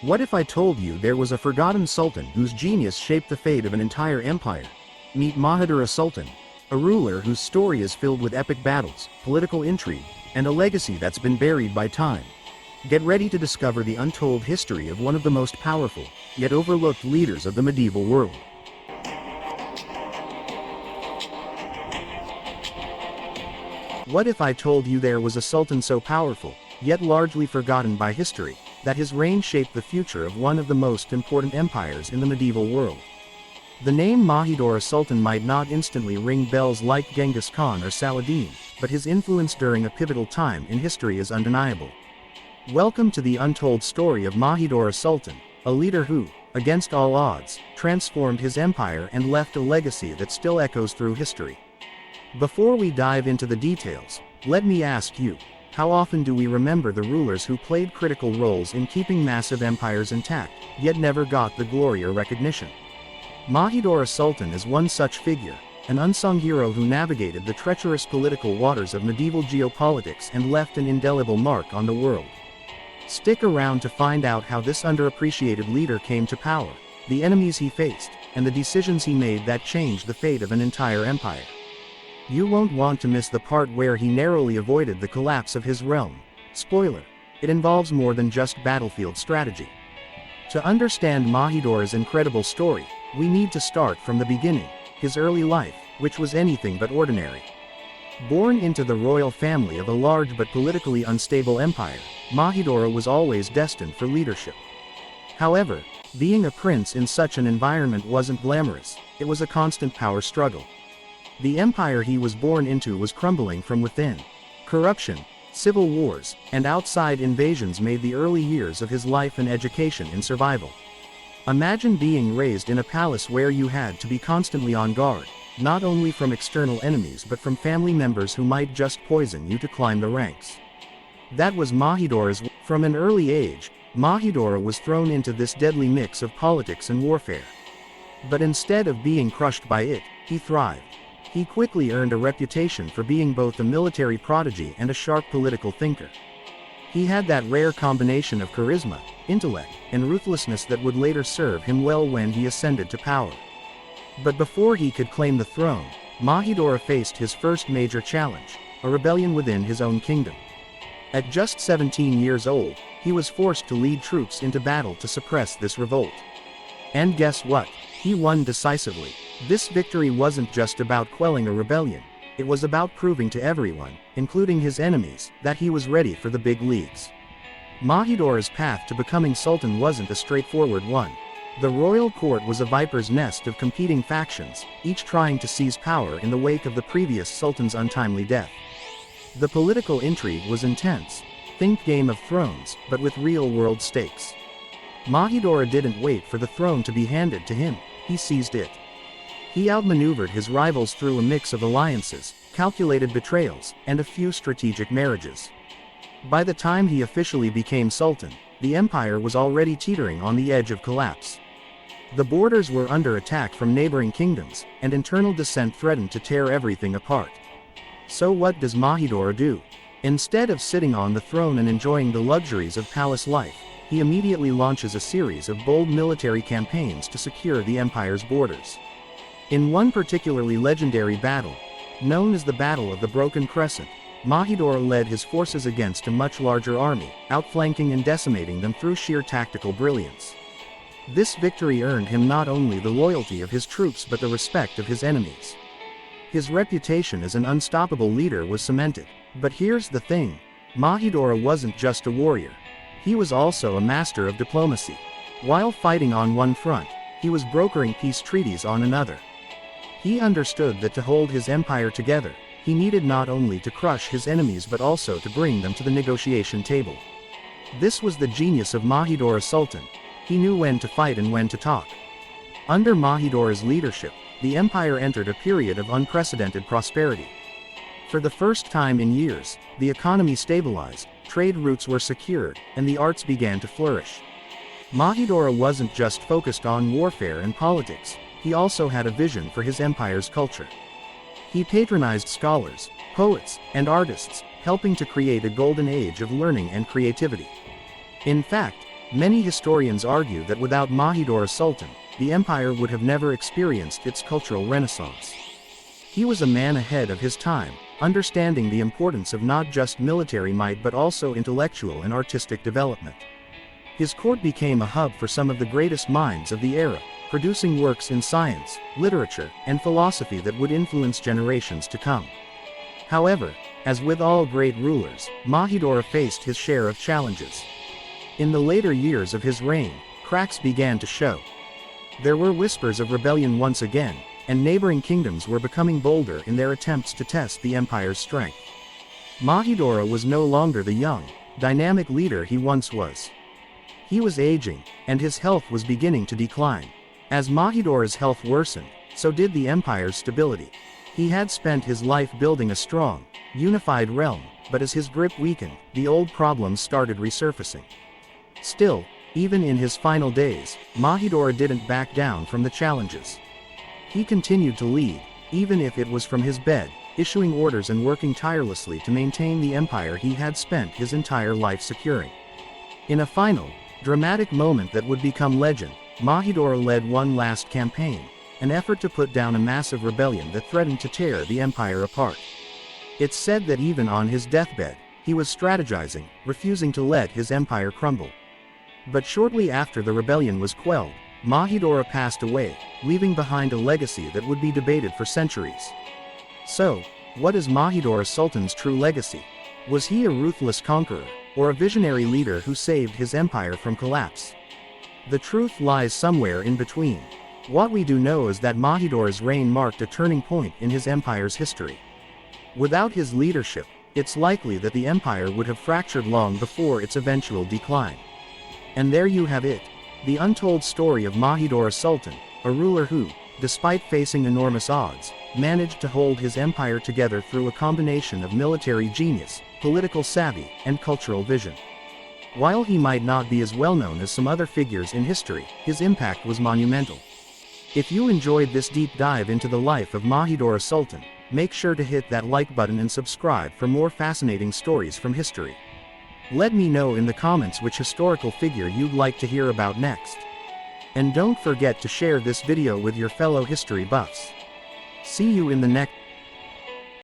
What if I told you there was a forgotten sultan whose genius shaped the fate of an entire empire? Meet Mahidura Sultan, a ruler whose story is filled with epic battles, political intrigue, and a legacy that's been buried by time. Get ready to discover the untold history of one of the most powerful, yet overlooked leaders of the medieval world. What if I told you there was a sultan so powerful, yet largely forgotten by history, that his reign shaped the future of one of the most important empires in the medieval world? The name Mahidura Sultan might not instantly ring bells like Genghis Khan or Saladin, but his influence during a pivotal time in history is undeniable. Welcome to the untold story of Mahidura Sultan, a leader who, against all odds, transformed his empire and left a legacy that still echoes through history. Before we dive into the details, let me ask you, how often do we remember the rulers who played critical roles in keeping massive empires intact, yet never got the glory or recognition? Mahidura Sultan is one such figure, an unsung hero who navigated the treacherous political waters of medieval geopolitics and left an indelible mark on the world. Stick around to find out how this underappreciated leader came to power, the enemies he faced, and the decisions he made that changed the fate of an entire empire. You won't want to miss the part where he narrowly avoided the collapse of his realm. Spoiler: it involves more than just battlefield strategy. To understand Mahidura's incredible story, we need to start from the beginning, his early life, which was anything but ordinary. Born into the royal family of a large but politically unstable empire, Mahidura was always destined for leadership. However, being a prince in such an environment wasn't glamorous, it was a constant power struggle. The empire he was born into was crumbling from within. Corruption, civil wars, and outside invasions made the early years of his life and education in survival. Imagine being raised in a palace where you had to be constantly on guard, not only from external enemies but from family members who might just poison you to climb the ranks. That was Mahidura's. From an early age, Mahidura was thrown into this deadly mix of politics and warfare. But instead of being crushed by it, he thrived. He quickly earned a reputation for being both a military prodigy and a sharp political thinker. He had that rare combination of charisma, intellect, and ruthlessness that would later serve him well when he ascended to power. But before he could claim the throne, Mahidura faced his first major challenge, a rebellion within his own kingdom. At just 17 years old, he was forced to lead troops into battle to suppress this revolt. And guess what? He won decisively. This victory wasn't just about quelling a rebellion, it was about proving to everyone, including his enemies, that he was ready for the big leagues. Mahidura's path to becoming sultan wasn't a straightforward one. The royal court was a viper's nest of competing factions, each trying to seize power in the wake of the previous sultan's untimely death. The political intrigue was intense. Think Game of Thrones, but with real-world stakes. Mahidura didn't wait for the throne to be handed to him, he seized it. He outmaneuvered his rivals through a mix of alliances, calculated betrayals, and a few strategic marriages. By the time he officially became sultan, the empire was already teetering on the edge of collapse. The borders were under attack from neighboring kingdoms, and internal dissent threatened to tear everything apart. So what does Mahidura do? Instead of sitting on the throne and enjoying the luxuries of palace life, he immediately launches a series of bold military campaigns to secure the empire's borders. In one particularly legendary battle, known as the Battle of the Broken Crescent, Mahidura led his forces against a much larger army, outflanking and decimating them through sheer tactical brilliance. This victory earned him not only the loyalty of his troops but the respect of his enemies. His reputation as an unstoppable leader was cemented. But here's the thing: Mahidura wasn't just a warrior. He was also a master of diplomacy. While fighting on one front, he was brokering peace treaties on another. He understood that to hold his empire together, he needed not only to crush his enemies but also to bring them to the negotiation table. This was the genius of Mahidura Sultan. He knew when to fight and when to talk. Under Mahidura's leadership, the empire entered a period of unprecedented prosperity. For the first time in years, the economy stabilized, trade routes were secured, and the arts began to flourish. Mahidura wasn't just focused on warfare and politics, he also had a vision for his empire's culture. He patronized scholars, poets, and artists, helping to create a golden age of learning and creativity. In fact, Many historians argue that without Mahidura Sultan, the empire would have never experienced its cultural renaissance. He was a man ahead of his time, understanding the importance of not just military might but also intellectual and artistic development. His court became a hub for some of the greatest minds of the era, producing works in science, literature, and philosophy that would influence generations to come. However, as with all great rulers, Mahidura faced his share of challenges. In the later years of his reign, cracks began to show. There were whispers of rebellion once again, and neighboring kingdoms were becoming bolder in their attempts to test the empire's strength. Mahidura was no longer the young, dynamic leader he once was. He was aging, and his health was beginning to decline. As Mahidura's health worsened, so did the empire's stability. He had spent his life building a strong, unified realm, but as his grip weakened, the old problems started resurfacing. Still, even in his final days, Mahidura didn't back down from the challenges. He continued to lead, even if it was from his bed, issuing orders and working tirelessly to maintain the empire he had spent his entire life securing. In a final, dramatic moment that would become legend, Mahidura led one last campaign, an effort to put down a massive rebellion that threatened to tear the empire apart. It's said that even on his deathbed, he was strategizing, refusing to let his empire crumble. But shortly after the rebellion was quelled, Mahidura passed away, leaving behind a legacy that would be debated for centuries. So, what is Mahidura Sultan's true legacy? Was he a ruthless conqueror, or a visionary leader who saved his empire from collapse? The truth lies somewhere in between. What we do know is that Mahidura's reign marked a turning point in his empire's history. Without his leadership, it's likely that the empire would have fractured long before its eventual decline. And there you have it, the untold story of Mahidura Sultan, a ruler who, despite facing enormous odds, managed to hold his empire together through a combination of military genius, political savvy, and cultural vision. While he might not be as well known as some other figures in history, his impact was monumental. If you enjoyed this deep dive into the life of Mahidura Sultan, make sure to hit that like button and subscribe for more fascinating stories from history. Let me know in the comments which historical figure you'd like to hear about next. And don't forget to share this video with your fellow history buffs. See you in the next